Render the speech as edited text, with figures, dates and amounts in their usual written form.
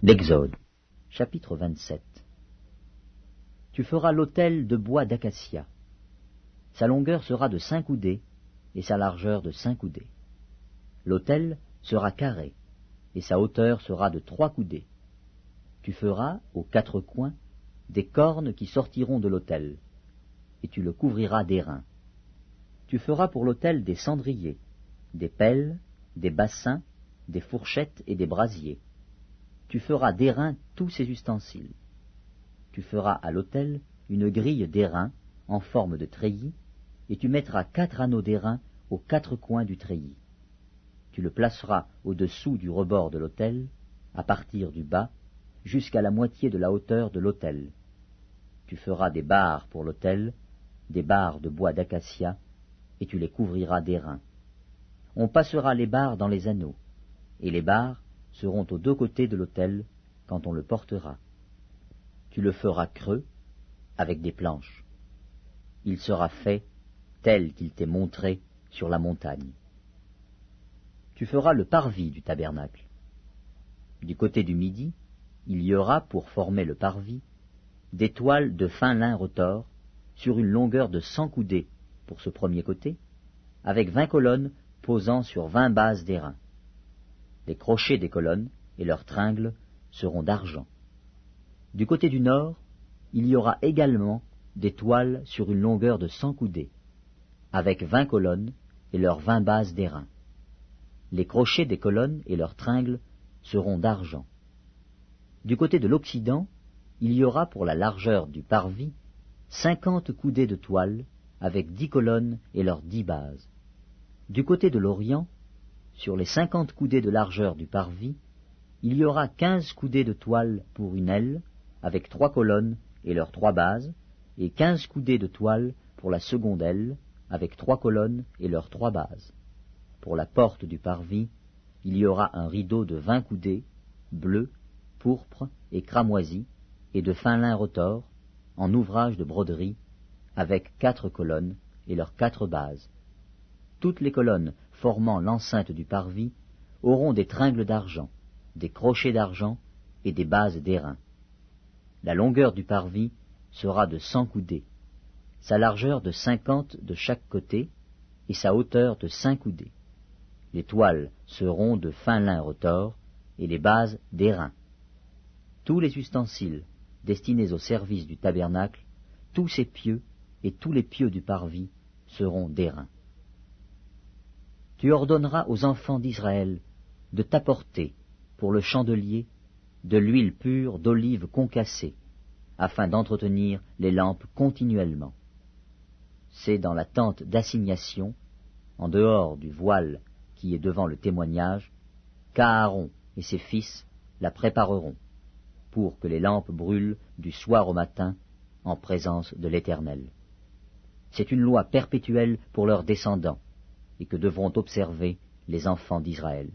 L'Exode, chapitre 27. Tu feras l'autel de bois d'acacia. Sa longueur sera de 5 coudées, et sa largeur de 5 coudées. L'autel sera carré, et sa hauteur sera de 3 coudées. Tu feras, aux 4 coins, des cornes qui sortiront de l'autel, et tu le couvriras d'airain. Tu feras pour l'autel des cendriers, des pelles, des bassins, des fourchettes et des brasiers. Tu feras d'airain tous ses ustensiles. Tu feras à l'autel une grille d'airain en forme de treillis, et tu mettras 4 anneaux d'airain aux 4 coins du treillis. Tu le placeras au-dessous du rebord de l'autel, à partir du bas, jusqu'à la moitié de la hauteur de l'autel. Tu feras des barres pour l'autel, des barres de bois d'acacia, et tu les couvriras d'airain. On passera les barres dans les anneaux, et les barres seront aux 2 côtés de l'autel quand on le portera. Tu le feras creux avec des planches. Il sera fait tel qu'il t'est montré sur la montagne. Tu feras le parvis du tabernacle. Du côté du midi, il y aura, pour former le parvis, des toiles de fin lin retors sur une longueur de 100 coudées pour ce premier côté, avec 20 colonnes posant sur 20 bases d'airain. Les crochets des colonnes et leurs tringles seront d'argent. Du côté du nord, il y aura également des toiles sur une longueur de 100 coudées, avec 20 colonnes et leurs 20 bases d'airain. Les crochets des colonnes et leurs tringles seront d'argent. Du côté de l'occident, il y aura pour la largeur du parvis 50 coudées de toile, avec 10 colonnes et leurs 10 bases. Du côté de l'orient, sur les 50 coudées de largeur du parvis, il y aura 15 coudées de toile pour une aile, avec 3 colonnes et leurs 3 bases, et 15 coudées de toile pour la seconde aile, avec 3 colonnes et leurs 3 bases. Pour la porte du parvis, il y aura un rideau de 20 coudées, bleu, pourpre et cramoisi, et de fin lin retors, en ouvrage de broderie, avec 4 colonnes et leurs 4 bases. Toutes les colonnes formant l'enceinte du parvis auront des tringles d'argent, des crochets d'argent et des bases d'airain. La longueur du parvis sera de 100 coudées, sa largeur de 50 de chaque côté, et sa hauteur de 5 coudées. Les toiles seront de fin lin retors, et les bases d'airain. Tous les ustensiles destinés au service du tabernacle, tous ses pieux et tous les pieux du parvis seront d'airain. Tu ordonneras aux enfants d'Israël de t'apporter, pour le chandelier, de l'huile pure d'olive concassée, afin d'entretenir les lampes continuellement. C'est dans la tente d'assignation, en dehors du voile qui est devant le témoignage, qu'Aaron et ses fils la prépareront, pour que les lampes brûlent du soir au matin en présence de l'Éternel. C'est une loi perpétuelle pour leurs descendants, et que devront observer les enfants d'Israël.